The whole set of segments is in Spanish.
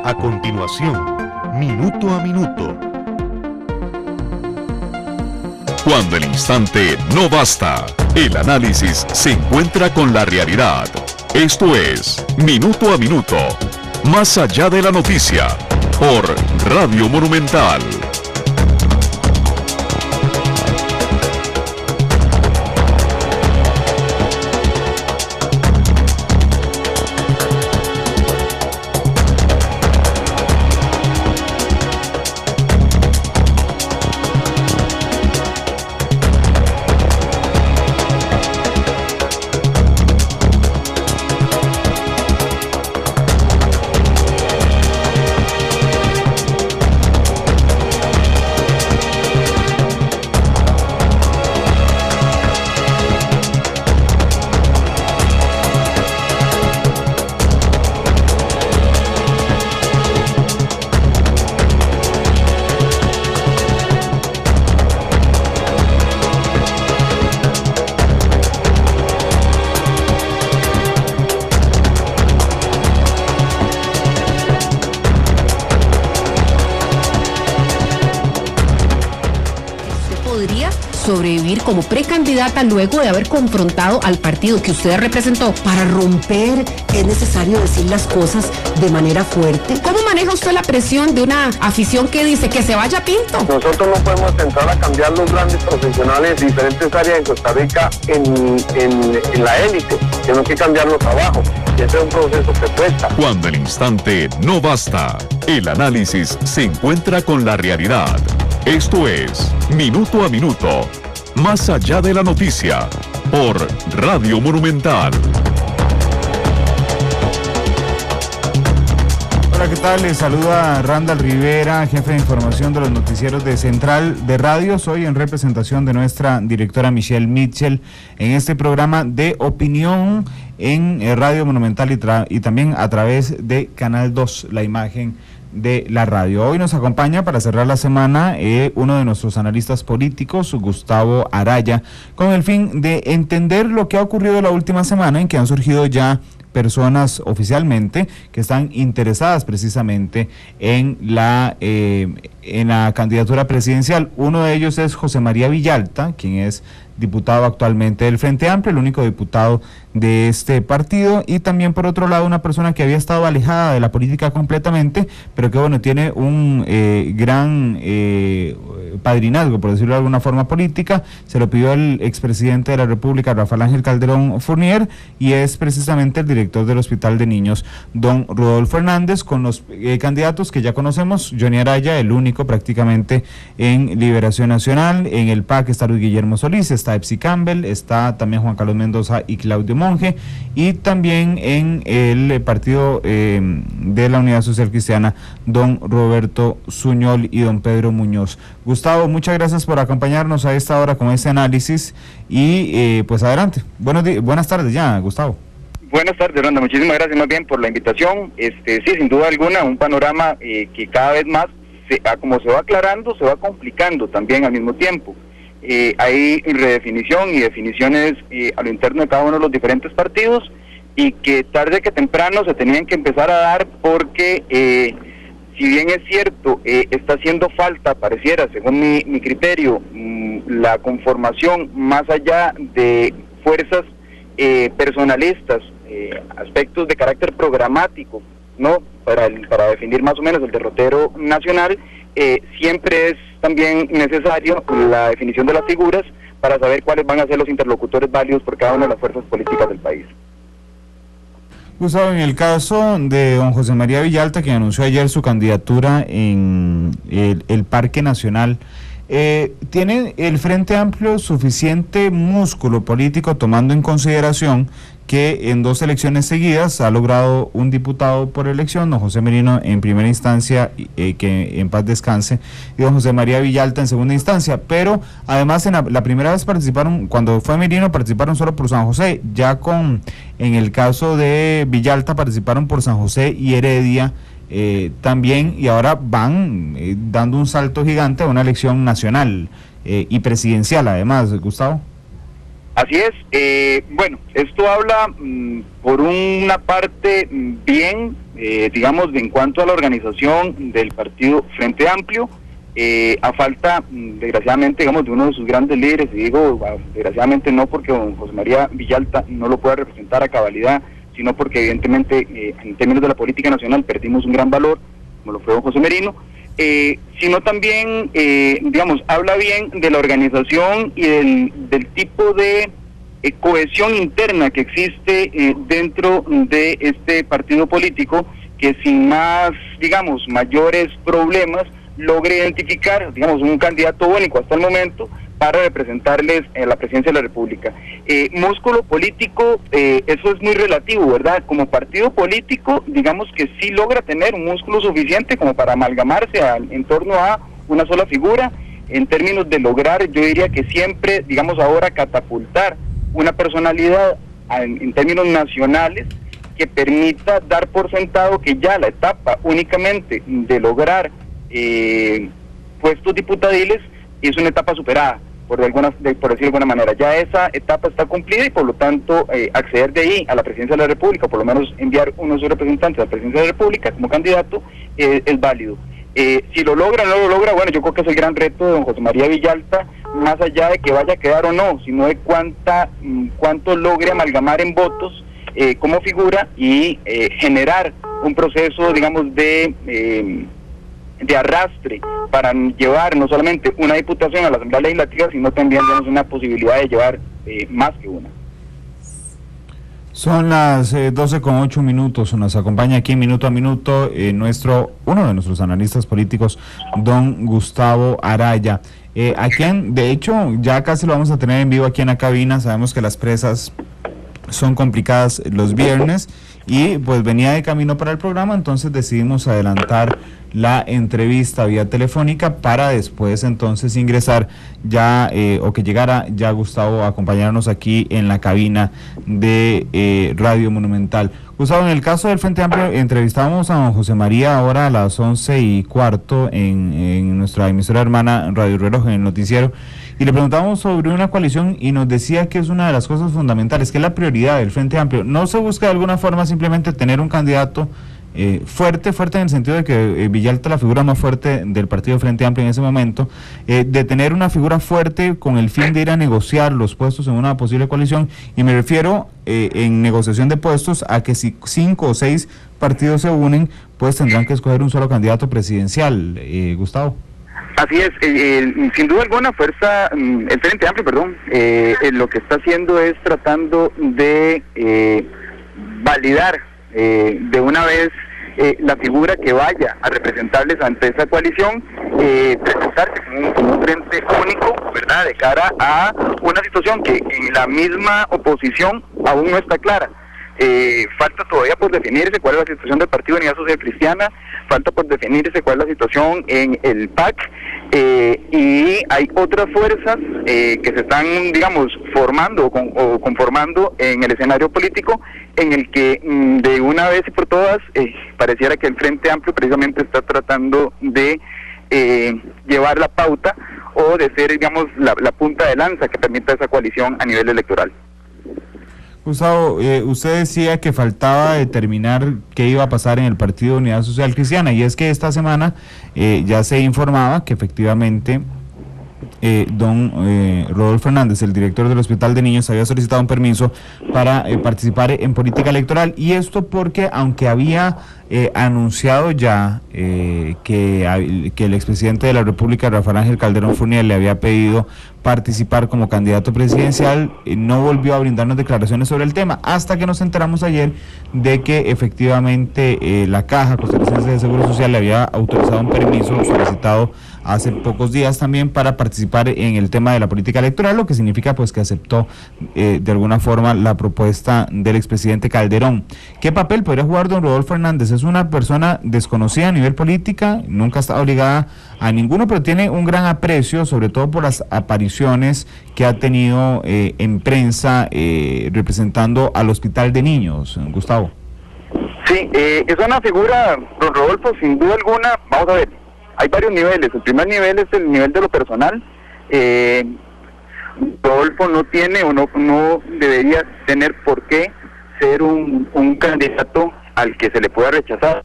A continuación, Minuto a Minuto. Cuando el instante no basta, el análisis se encuentra con la realidad. Esto es Minuto a Minuto, más allá de la noticia, por Radio Monumental. Sobrevivir como precandidata luego de haber confrontado al partido que usted representó. Para romper es necesario decir las cosas de manera fuerte. ¿Cómo maneja usted la presión de una afición que dice que se vaya Pinto? Nosotros no podemos entrar a cambiar los grandes profesionales de diferentes áreas en Costa Rica en la élite. Tenemos que cambiarlos abajo. Y ese es un proceso que cuesta. Cuando el instante no basta, el análisis se encuentra con la realidad. Esto es Minuto a Minuto, más allá de la noticia, por Radio Monumental. Hola, ¿qué tal? Les saluda Randall Rivera, jefe de información de los noticieros de Central de Radio. Soy en representación de nuestra directora Michelle Mitchell en este programa de opinión en Radio Monumental y también a través de Canal 2, la imagen de la radio. Hoy nos acompaña para cerrar la semana uno de nuestros analistas políticos, Gustavo Araya, con el fin de entender lo que ha ocurrido la última semana, en que han surgido ya personas oficialmente que están interesadas precisamente en la candidatura presidencial. Uno de ellos es José María Villalta, quien es diputado actualmente del Frente Amplio, el único diputado de este partido, y también por otro lado una persona que había estado alejada de la política completamente, pero que bueno, tiene un gran padrinazgo, por decirlo de alguna forma, política. Se lo pidió el expresidente de la República, Rafael Ángel Calderón Fournier, y es precisamente el director del Hospital de Niños, don Rodolfo Hernández, con los candidatos que ya conocemos. Johnny Araya, el único prácticamente en Liberación Nacional. En el PAC está Luis Guillermo Solís, está Epsi Campbell, está también Juan Carlos Mendoza y Claudio Monge, y también en el partido de la Unidad Social Cristiana, don Roberto Suñol y don Pedro Muñoz. Gustavo, muchas gracias por acompañarnos a esta hora con este análisis y pues adelante. Buenas tardes ya, Gustavo. Buenas tardes, Ronda. Muchísimas gracias más bien por la invitación. Sí, sin duda alguna, un panorama que cada vez más, como se va aclarando, se va complicando también al mismo tiempo. Hay redefinición y definiciones a lo interno de cada uno de los diferentes partidos, y que tarde que temprano se tenían que empezar a dar porque, si bien es cierto, está haciendo falta, pareciera, según mi criterio, la conformación más allá de fuerzas personalistas, aspectos de carácter programático, ¿no? Para definir más o menos el derrotero nacional, siempre es también necesario la definición de las figuras para saber cuáles van a ser los interlocutores válidos por cada una de las fuerzas políticas del país. Gustavo, en el caso de don José María Villalta, quien anunció ayer su candidatura en el Parque Nacional, ¿tiene el Frente Amplio suficiente músculo político, tomando en consideración que en 2 elecciones seguidas ha logrado un diputado por elección, don José Merino en primera instancia, que en paz descanse, y don José María Villalta en segunda instancia? Pero además en la primera vez participaron, cuando fue Merino, participaron solo por San José. Ya en el caso de Villalta participaron por San José y Heredia también, y ahora van dando un salto gigante a una elección nacional y presidencial además, Gustavo. Así es. Bueno, esto habla por una parte bien, digamos, en cuanto a la organización del partido Frente Amplio, a falta, desgraciadamente, digamos, de uno de sus grandes líderes, y digo, desgraciadamente no porque don José María Villalta no lo pueda representar a cabalidad, sino porque evidentemente en términos de la política nacional perdimos un gran valor, como lo fue don José Merino, sino también, digamos, habla bien de la organización y del tipo de cohesión interna que existe dentro de este partido político, que sin más, digamos, mayores problemas, logre identificar, digamos, un candidato único hasta el momento para representarles la presidencia de la República. Músculo político, eso es muy relativo, ¿verdad? Como partido político, digamos que sí logra tener un músculo suficiente como para amalgamarse en torno a una sola figura. En términos de lograr, yo diría que siempre, digamos ahora, catapultar una personalidad en términos nacionales que permita dar por sentado que ya la etapa únicamente de lograr puestos diputadiles es una etapa superada, por decirlo de alguna manera. Ya esa etapa está cumplida y por lo tanto acceder de ahí a la presidencia de la República, por lo menos enviar uno de sus representantes a la presidencia de la República como candidato, es válido. Si lo logra o no lo logra, bueno, yo creo que es el gran reto de don José María Villalta, más allá de que vaya a quedar o no, sino de cuánto logre amalgamar en votos como figura y generar un proceso, digamos, de arrastre para llevar no solamente una diputación a la Asamblea Legislativa, sino también, digamos, una posibilidad de llevar más que una. Son las 12:08. Nos acompaña aquí Minuto a Minuto uno de nuestros analistas políticos, don Gustavo Araya, a quien de hecho ya casi lo vamos a tener en vivo aquí en la cabina. Sabemos que las presas son complicadas los viernes y pues venía de camino para el programa, entonces decidimos adelantar la entrevista vía telefónica para después entonces ingresar ya o que llegara ya Gustavo a acompañarnos aquí en la cabina de Radio Monumental. Gustavo, en el caso del Frente Amplio entrevistábamos a don José María ahora a las 11:15 en nuestra emisora hermana Radio Reloj, en el noticiero, y le preguntábamos sobre una coalición y nos decía que es una de las cosas fundamentales, que es la prioridad del Frente Amplio. No se busca de alguna forma simplemente tener un candidato fuerte en el sentido de que Villalta, la figura más fuerte del partido Frente Amplio en ese momento, de tener una figura fuerte con el fin de ir a negociar los puestos en una posible coalición, y me refiero en negociación de puestos a que si 5 o 6 partidos se unen, pues tendrán que escoger un solo candidato presidencial. Gustavo. Así es, sin duda alguna el Frente Amplio, lo que está haciendo es tratando de validar de una vez la figura que vaya a representarles ante esa coalición, presentarse como un frente único, ¿verdad?, de cara a una situación que en la misma oposición aún no está clara. Falta todavía por definirse cuál es la situación del Partido de Unidad Social Cristiana, falta por definirse cuál es la situación en el PAC, y hay otras fuerzas que se están, digamos, formando o conformando en el escenario político, en el que de una vez y por todas pareciera que el Frente Amplio precisamente está tratando de llevar la pauta o de ser, digamos, la punta de lanza que permita esa coalición a nivel electoral. Gustavo, usted decía que faltaba determinar qué iba a pasar en el Partido de Unidad Social Cristiana, y es que esta semana ya se informaba que efectivamente don Rodolfo Hernández, el director del Hospital de Niños, había solicitado un permiso para participar en política electoral, y esto porque aunque había anunciado ya que el expresidente de la República, Rafael Ángel Calderón Fournier, le había pedido participar como candidato presidencial, no volvió a brindarnos declaraciones sobre el tema, hasta que nos enteramos ayer de que efectivamente la Caja Costarricense de Seguro Social le había autorizado un permiso solicitado hace pocos días también para participar en el tema de la política electoral, lo que significa pues que aceptó de alguna forma la propuesta del expresidente Calderón. ¿Qué papel podría jugar don Rodolfo Hernández? Es una persona desconocida a nivel política, nunca está obligada a ninguno, pero tiene un gran aprecio, sobre todo por las apariciones que ha tenido en prensa representando al Hospital de Niños. Gustavo. Sí, es una figura, don Rodolfo, sin duda alguna. Vamos a ver, hay varios niveles. El primer nivel es el nivel de lo personal. Rodolfo no tiene o no debería tener por qué ser un candidato al que se le pueda rechazar.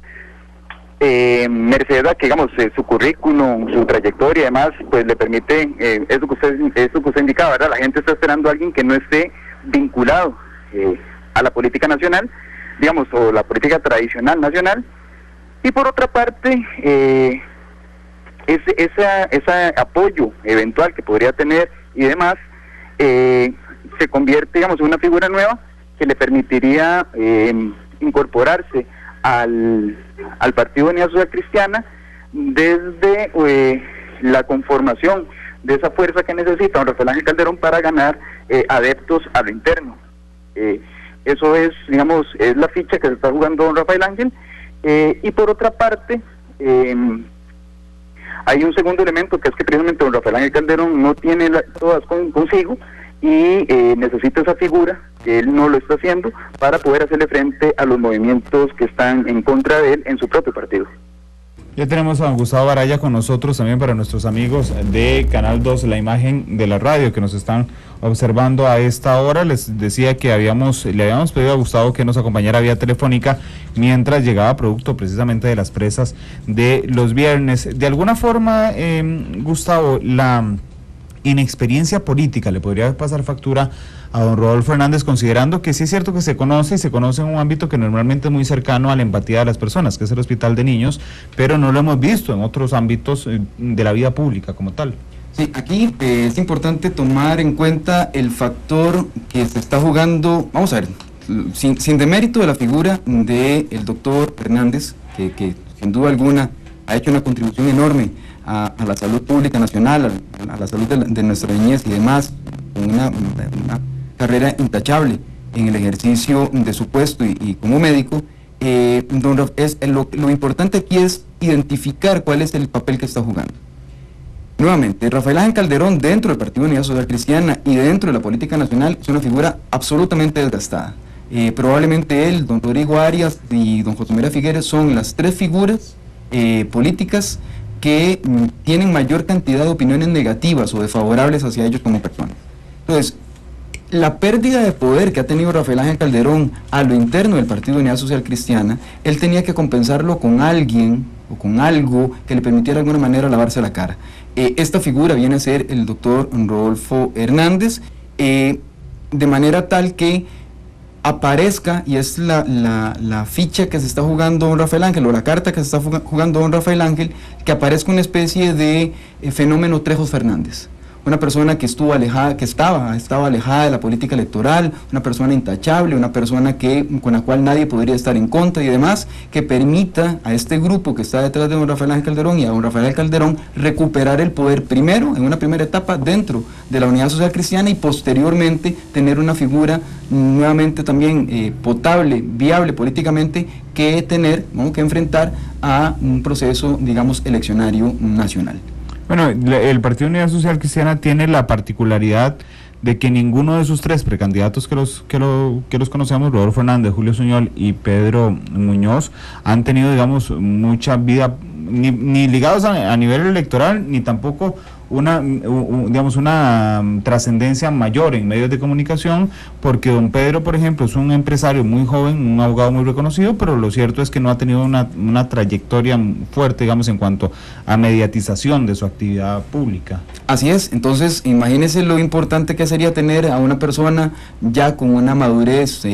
Mercedes, que digamos su currículum, su trayectoria y demás, pues le permite eso que usted indicaba, ¿verdad? La gente está esperando a alguien que no esté vinculado a la política nacional, digamos, o la política tradicional nacional. Y por otra parte, ese apoyo eventual que podría tener y demás, se convierte, digamos, en una figura nueva que le permitiría incorporarse al Partido de Unidad Social Cristiana desde la conformación de esa fuerza que necesita don Rafael Ángel Calderón para ganar adeptos a lo interno. Eso es, digamos, es la ficha que se está jugando don Rafael Ángel. Y por otra parte, hay un segundo elemento, que es que precisamente don Rafael Ángel Calderón no tiene todas consigo, y necesita esa figura, que él no lo está haciendo, para poder hacerle frente a los movimientos que están en contra de él en su propio partido. Ya tenemos a don Gustavo Baraya con nosotros también, para nuestros amigos de Canal 2, la imagen de la radio, que nos están observando a esta hora. Les decía que le habíamos pedido a Gustavo que nos acompañara vía telefónica mientras llegaba producto precisamente de las presas de los viernes. De alguna forma, Gustavo, la inexperiencia política le podría pasar factura a don Rodolfo Hernández, considerando que sí es cierto que se conoce en un ámbito que normalmente es muy cercano a la empatía de las personas, que es el hospital de niños, pero no lo hemos visto en otros ámbitos de la vida pública como tal. Sí, aquí es importante tomar en cuenta el factor que se está jugando, vamos a ver, sin demérito de la figura del doctor Hernández, que sin duda alguna ha hecho una contribución enorme a la salud pública nacional, a la salud de nuestra niñez y demás, con una carrera intachable en el ejercicio de su puesto y como médico. Lo importante aquí es identificar cuál es el papel que está jugando. Nuevamente, Rafael Ángel Calderón, dentro del Partido de Unidad Social Cristiana y dentro de la política nacional, es una figura absolutamente desgastada. Probablemente él, don Rodrigo Arias y don José María Figueres son las tres figuras políticas que tienen mayor cantidad de opiniones negativas o desfavorables hacia ellos como personas. Entonces, la pérdida de poder que ha tenido Rafael Ángel Calderón a lo interno del Partido de Unidad Social Cristiana, él tenía que compensarlo con alguien o con algo que le permitiera de alguna manera lavarse la cara. Esta figura viene a ser el doctor Rodolfo Hernández, de manera tal que aparezca, y es la ficha que se está jugando don Rafael Ángel, o la carta que se está jugando don Rafael Ángel, que aparezca una especie de fenómeno Trejos Fernández. Una persona que estaba alejada de la política electoral, una persona intachable, una persona con la cual nadie podría estar en contra y demás, que permita a este grupo que está detrás de don Rafael Ángel Calderón y a don Rafael Calderón recuperar el poder primero, en una primera etapa, dentro de la Unidad Social Cristiana, y posteriormente tener una figura nuevamente también potable, viable políticamente, que enfrentar a un proceso, digamos, eleccionario nacional. Bueno, el Partido Unidad Social Cristiana tiene la particularidad de que ninguno de sus tres precandidatos que los conocemos, Rodolfo Hernández, Julio Suñol y Pedro Muñoz, han tenido, digamos, mucha vida, ni ligados a nivel electoral, ni tampoco una trascendencia mayor en medios de comunicación, porque don Pedro, por ejemplo, es un empresario muy joven, un abogado muy reconocido, pero lo cierto es que no ha tenido una trayectoria fuerte, digamos, en cuanto a mediatización de su actividad pública. Así es. Entonces imagínese lo importante que sería tener a una persona ya con una madurez,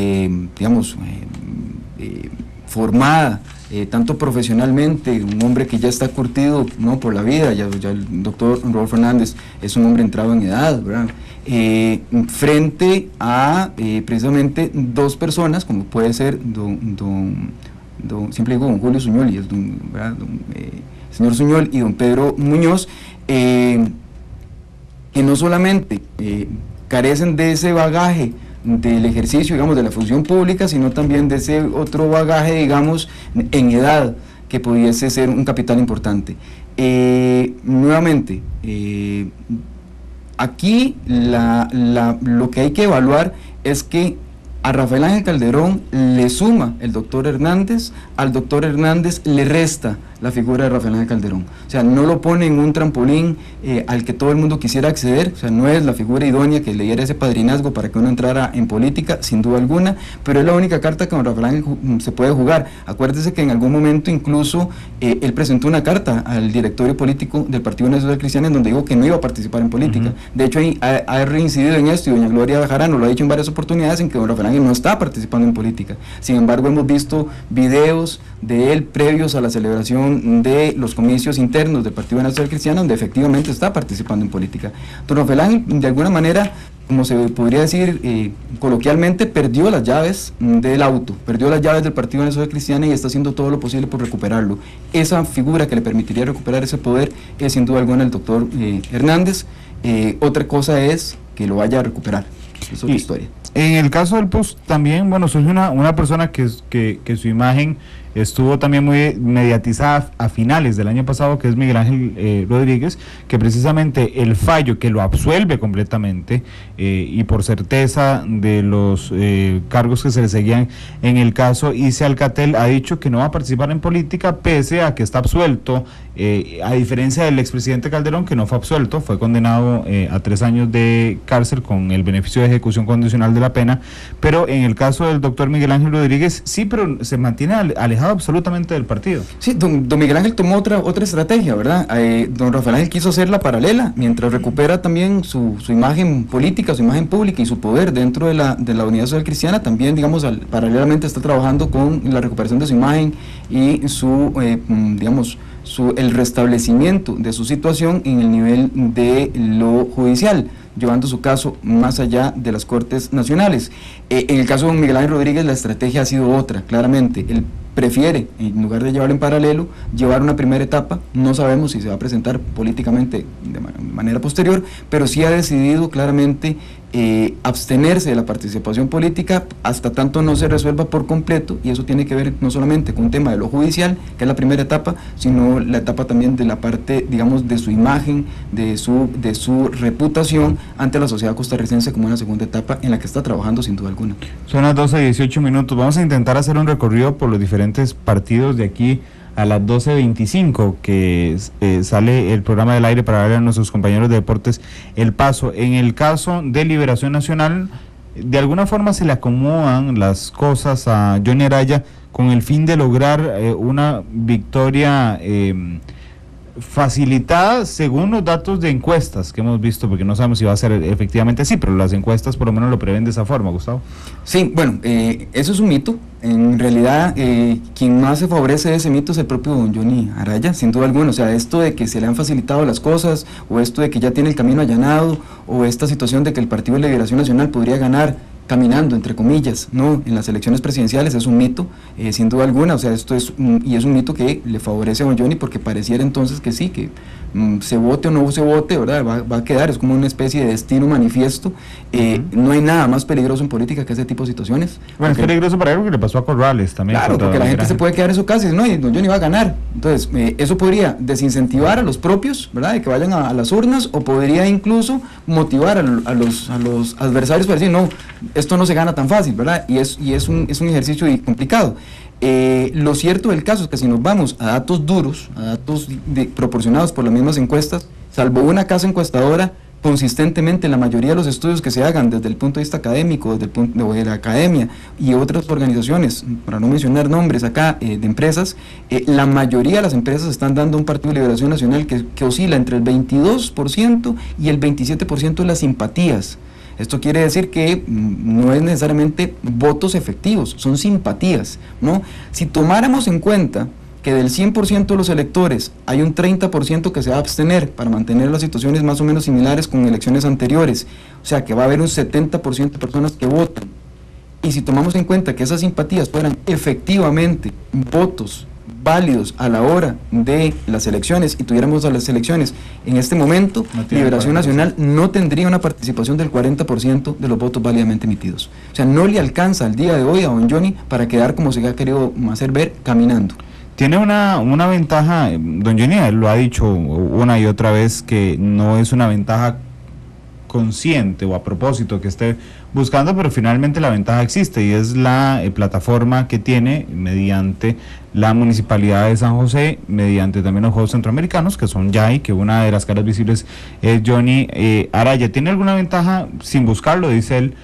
formada, tanto profesionalmente, un hombre que ya está curtido, ¿no?, por la vida. Ya el doctor Rodolfo Hernández es un hombre entrado en edad, ¿verdad? Frente a precisamente dos personas, como puede ser siempre digo don Julio Suñol, y el señor Suñol, y don Pedro Muñoz, que no solamente carecen de ese bagaje del ejercicio, digamos, de la función pública, sino también de ese otro bagaje, digamos, en edad, que pudiese ser un capital importante. Nuevamente, aquí lo que hay que evaluar es que a Rafael Ángel Calderón le suma el doctor Hernández, al doctor Hernández le resta la figura de Rafael Ángel Calderón. O sea, no lo pone en un trampolín al que todo el mundo quisiera acceder, o sea, no es la figura idónea que le diera ese padrinazgo para que uno entrara en política, sin duda alguna, pero es la única carta que con Rafael Ángel se puede jugar. Acuérdese que en algún momento incluso él presentó una carta al directorio político del Partido Unidad Social Cristiana en donde dijo que no iba a participar en política. De hecho, ha reincidido en esto, y doña Gloria Bejarano lo ha dicho en varias oportunidades, en que don Rafael Ángel no está participando en política. Sin embargo, hemos visto videos de él previos a la celebración de los comicios internos del Partido Nacional Cristiano, donde efectivamente está participando en política. Don Rafael Ángel, de alguna manera, como se podría decir coloquialmente, perdió las llaves del auto, perdió las llaves del Partido Nacional Cristiano y está haciendo todo lo posible por recuperarlo. Esa figura que le permitiría recuperar ese poder es sin duda alguna el doctor Hernández. Otra cosa es que lo vaya a recuperar. Es otra historia. En el caso del PUS también, bueno, soy una persona que su imagen estuvo también muy mediatizada a finales del año pasado, que es Miguel Ángel Rodríguez, que precisamente el fallo que lo absuelve completamente y por certeza de los cargos que se le seguían en el caso ICE Alcatel, ha dicho que no va a participar en política pese a que está absuelto, a diferencia del expresidente Calderón, que no fue absuelto, fue condenado a 3 años de cárcel con el beneficio de ejecución condicional de la pena, pero en el caso del doctor Miguel Ángel Rodríguez sí, pero se mantiene alejado absolutamente del partido. Sí, don Miguel Ángel tomó otra estrategia, ¿verdad? Don Rafael Ángel quiso hacer la paralela, mientras recupera también su imagen política, su imagen pública y su poder dentro de la Unidad Social Cristiana, también, digamos, paralelamente está trabajando con la recuperación de su imagen y el restablecimiento de su situación en el nivel de lo judicial, llevando su caso más allá de las Cortes Nacionales. En el caso de don Miguel Ángel Rodríguez, la estrategia ha sido otra, claramente. Él prefiere, en lugar de llevarlo en paralelo, llevar una primera etapa. No sabemos si se va a presentar políticamente de manera posterior, pero sí ha decidido claramente abstenerse de la participación política hasta tanto no se resuelva por completo, y eso tiene que ver no solamente con un tema de lo judicial, que es la primera etapa, sino la etapa también de la parte, digamos, de su imagen, de su reputación ante la sociedad costarricense, como una segunda etapa en la que está trabajando sin duda alguna. Son las 12:18 minutos, vamos a intentar hacer un recorrido por los diferentes partidos de aquí a las 12:25 que sale el programa del aire para darle a nuestros compañeros de deportes el paso. En el caso de Liberación Nacional, de alguna forma se le acomodan las cosas a Johnny Araya con el fin de lograr una victoria facilitada según los datos de encuestas que hemos visto, porque no sabemos si va a ser efectivamente así, pero las encuestas por lo menos lo prevén de esa forma, Gustavo. Sí, bueno, eso es un mito. En realidad, quien más se favorece de ese mito es el propio don Johnny Araya, sin duda alguna. O sea, esto de que se le han facilitado las cosas, o esto de que ya tiene el camino allanado, o esta situación de que el Partido de Liberación Nacional podría ganar caminando, entre comillas, no en las elecciones presidenciales, es un mito, sin duda alguna. O sea, esto es un mito que le favorece a don Johnny, porque pareciera entonces que sí, que se vote o no se vote, ¿verdad? Va a quedar, es como una especie de destino manifiesto. No hay nada más peligroso en política que ese tipo de situaciones. Bueno, es peligroso para él porque le pasó a Corrales también. Claro, porque la gente se puede quedar en su casa y dice, no, y don Johnny va a ganar. Entonces, eso podría desincentivar a los propios, ¿verdad?, de que vayan a las urnas, o podría incluso motivar a los adversarios para decir, no, esto no se gana tan fácil, ¿verdad? Y es un ejercicio complicado. Lo cierto del caso es que si nos vamos a datos duros, a datos proporcionados por las mismas encuestas, salvo una casa encuestadora, consistentemente la mayoría de los estudios que se hagan desde el punto de vista académico, desde el punto de la academia y otras organizaciones, para no mencionar nombres acá de empresas, la mayoría de las empresas están dando un Partido de Liberación Nacional que oscila entre el 22% y el 27% de las simpatías. Esto quiere decir que no es necesariamente votos efectivos, son simpatías, ¿no? Si tomáramos en cuenta que del 100% de los electores hay un 30% que se va a abstener para mantener las situaciones más o menos similares con elecciones anteriores, o sea que va a haber un 70% de personas que votan, y si tomamos en cuenta que esas simpatías fueran efectivamente votos válidos a la hora de las elecciones, y tuviéramos a las elecciones en este momento, Liberación Nacional no tendría una participación del 40% de los votos válidamente emitidos. O sea, no le alcanza al día de hoy a don Johnny para quedar, como se ha querido hacer ver, caminando. Tiene una ventaja, don Johnny, él lo ha dicho una y otra vez, que no es una ventaja consciente o a propósito que esté buscando, pero finalmente la ventaja existe y es la plataforma que tiene mediante la Municipalidad de San José, mediante también los Juegos Centroamericanos, que son YAI, que una de las caras visibles es Johnny Araya. ¿Tiene alguna ventaja, sin buscarlo, dice él,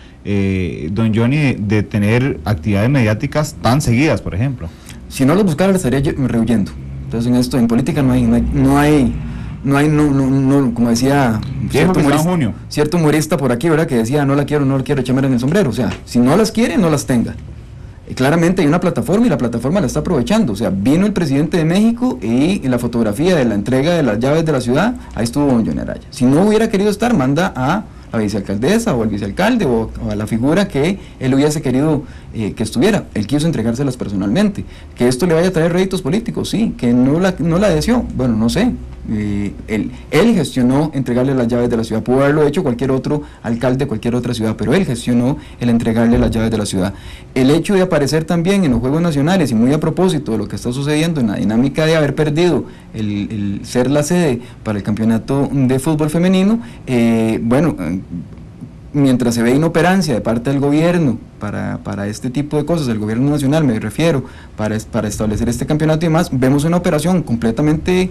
don Johnny, de tener actividades mediáticas tan seguidas, por ejemplo? Si no los buscara, estaría rehuyendo. Entonces, en política no hay, como decía cierto humorista por aquí, ¿verdad? Que decía, no la quiero, echarme en el sombrero. O sea, si no las quiere, no las tenga. Claramente hay una plataforma y la plataforma la está aprovechando. O sea, vino el presidente de México y en la fotografía de la entrega de las llaves de la ciudad, ahí estuvo don Johnny Araya. Si no hubiera querido estar, manda a la vicealcaldesa o al vicealcalde o a la figura que él hubiese querido que estuviera. Él quiso entregárselas personalmente. Que esto le vaya a traer réditos políticos, sí. Que no la deseó, bueno, no sé. Él gestionó entregarle las llaves de la ciudad. Pudo haberlo hecho cualquier otro alcalde de cualquier otra ciudad, pero él gestionó el entregarle las llaves de la ciudad. El hecho de aparecer también en los Juegos Nacionales, y muy a propósito de lo que está sucediendo en la dinámica de haber perdido el ser la sede para el campeonato de fútbol femenino, mientras se ve inoperancia de parte del gobierno para este tipo de cosas, el gobierno nacional me refiero, para establecer este campeonato y demás, vemos una operación completamente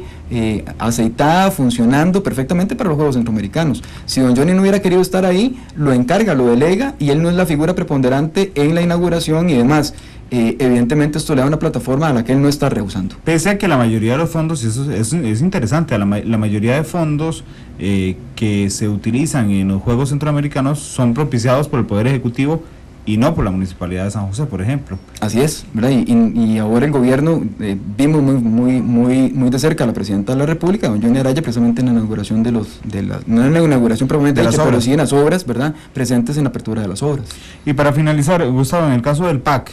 aceitada, funcionando perfectamente para los Juegos Centroamericanos. Si don Johnny no hubiera querido estar ahí, lo encarga, lo delega, y él no es la figura preponderante en la inauguración y demás. Evidentemente esto le da una plataforma a la que él no está rehusando. Pese a que la mayoría de los fondos, y eso es interesante, la mayoría de fondos que se utilizan en los Juegos Centroamericanos son propiciados por el Poder Ejecutivo y no por la Municipalidad de San José, por ejemplo. Así es, ¿verdad? Y ahora el gobierno, vimos muy de cerca a la Presidenta de la República, don Johnny Araya, precisamente en la inauguración no en la inauguración probablemente dicha, pero sí en las obras, ¿verdad?, presentes en la apertura de las obras. Y para finalizar, Gustavo, en el caso del PAC,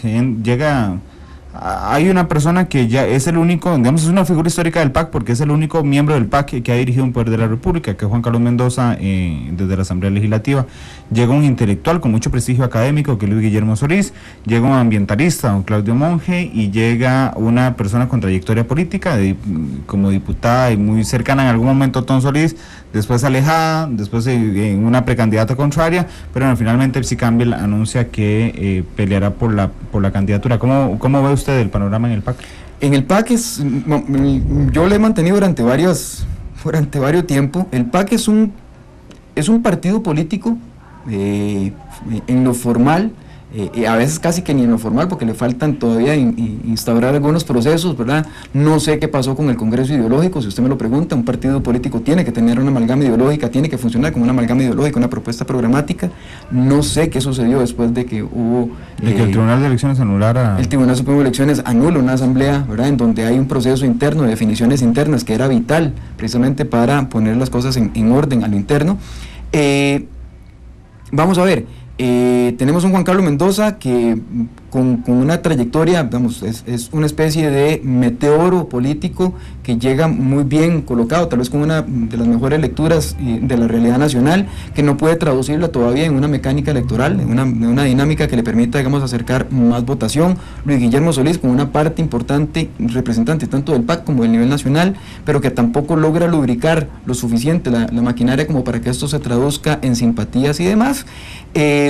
hay una persona que ya es el único, digamos, es una figura histórica del PAC porque es el único miembro del PAC que ha dirigido un poder de la República, que es Juan Carlos Mendoza, desde la Asamblea Legislativa. Llega un intelectual con mucho prestigio académico, que es Luis Guillermo Solís, llega un ambientalista, don Claudio Monge, y llega una persona con trayectoria política, como diputada y muy cercana en algún momento a Tom Solís, después alejada, después en una precandidata contraria, pero bueno, finalmente Psi Campbell anuncia que peleará por la candidatura. ¿Cómo ve usted el panorama en el PAC? En el PAC yo lo he mantenido durante varios tiempos. El PAC es un partido político en lo formal, a veces casi que ni en lo formal, porque le faltan todavía instaurar algunos procesos, ¿verdad? No sé qué pasó con el Congreso Ideológico, si usted me lo pregunta. Un partido político tiene que tener una amalgama ideológica, tiene que funcionar como una amalgama ideológica, una propuesta programática. No sé qué sucedió después de que hubo... de que el Tribunal de Elecciones anulara... El Tribunal Supremo de Elecciones anula una asamblea, ¿verdad?, en donde hay un proceso interno de definiciones internas que era vital, precisamente para poner las cosas en orden a lo interno. Vamos a ver... tenemos un Juan Carlos Mendoza que con una trayectoria, digamos, es una especie de meteoro político que llega muy bien colocado, tal vez con una de las mejores lecturas de la realidad nacional, que no puede traducirla todavía en una mecánica electoral, en una dinámica que le permita, digamos, acercar más votación. Luis Guillermo Solís, con una parte importante, representante tanto del PAC como del nivel nacional, pero que tampoco logra lubricar lo suficiente la maquinaria como para que esto se traduzca en simpatías y demás.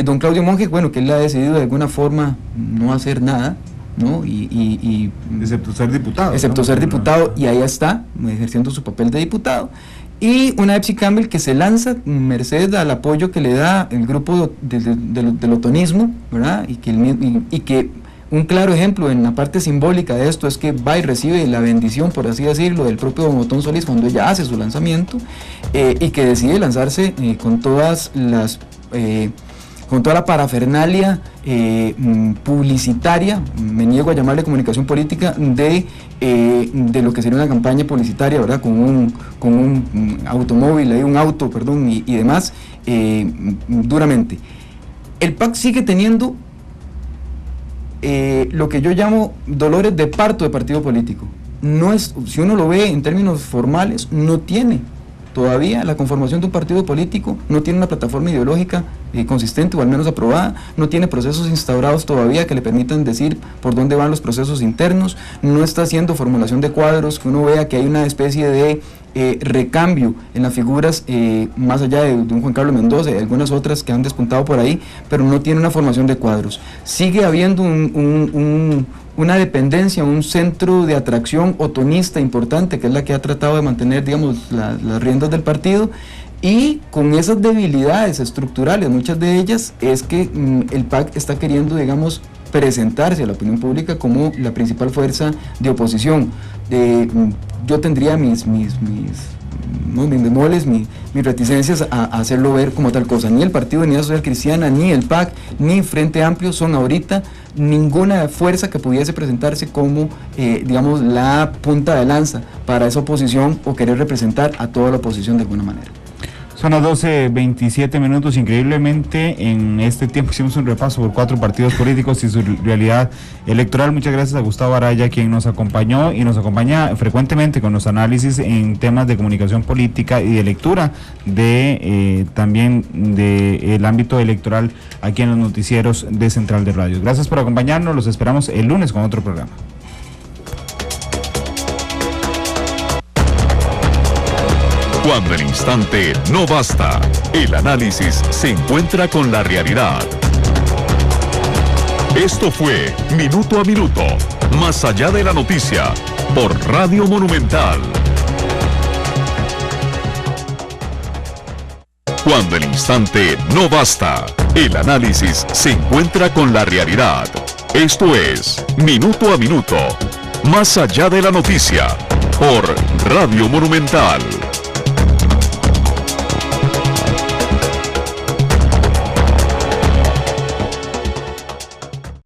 Don Claudio Monge, bueno, que él ha decidido de alguna forma no hacer nada, ¿no? Excepto ser diputado. Excepto ser diputado, y ahí está, ejerciendo su papel de diputado. Y una Psi Campbell que se lanza merced al apoyo que le da el grupo del otonismo, ¿verdad? Y que un claro ejemplo en la parte simbólica de esto es que va y recibe la bendición, por así decirlo, del propio don Otón Solís cuando ella hace su lanzamiento, y que decide lanzarse con todas las... con toda la parafernalia publicitaria, me niego a llamarle comunicación política, de lo que sería una campaña publicitaria, ¿verdad?, con un automóvil, un auto, perdón, y demás, duramente. El PAC sigue teniendo lo que yo llamo dolores de parto de partido político. No es, si uno lo ve en términos formales, no tiene todavía la conformación de un partido político no tiene una plataforma ideológica consistente o al menos aprobada, no tiene procesos instaurados todavía que le permitan decir por dónde van los procesos internos, no está haciendo formulación de cuadros, que uno vea que hay una especie de recambio en las figuras, más allá de un Juan Carlos Mendoza y algunas otras que han despuntado por ahí, pero no tiene una formación de cuadros. Sigue habiendo una dependencia, un centro de atracción otonista importante, que es la que ha tratado de mantener, digamos, las riendas del partido, y con esas debilidades estructurales, muchas de ellas, es que el PAC está queriendo, digamos, presentarse a la opinión pública como la principal fuerza de oposición. Yo tendría mis bemoles, mis reticencias a hacerlo ver como tal cosa. Ni el Partido de Unidad Social Cristiana, ni el PAC, ni Frente Amplio son ahorita ninguna fuerza que pudiese presentarse como, digamos, la punta de lanza para esa oposición o querer representar a toda la oposición de alguna manera. Son las 12:27 minutos. Increíblemente, en este tiempo hicimos un repaso por 4 partidos políticos y su realidad electoral. Muchas gracias a Gustavo Araya, quien nos acompañó y nos acompaña frecuentemente con los análisis en temas de comunicación política y de lectura de también del ámbito electoral aquí en los noticieros de Central de Radios. Gracias por acompañarnos. Los esperamos el lunes con otro programa. Cuando el instante no basta, el análisis se encuentra con la realidad. Esto fue Minuto a Minuto, más allá de la noticia, por Radio Monumental. Cuando el instante no basta, el análisis se encuentra con la realidad. Esto es Minuto a Minuto, más allá de la noticia, por Radio Monumental.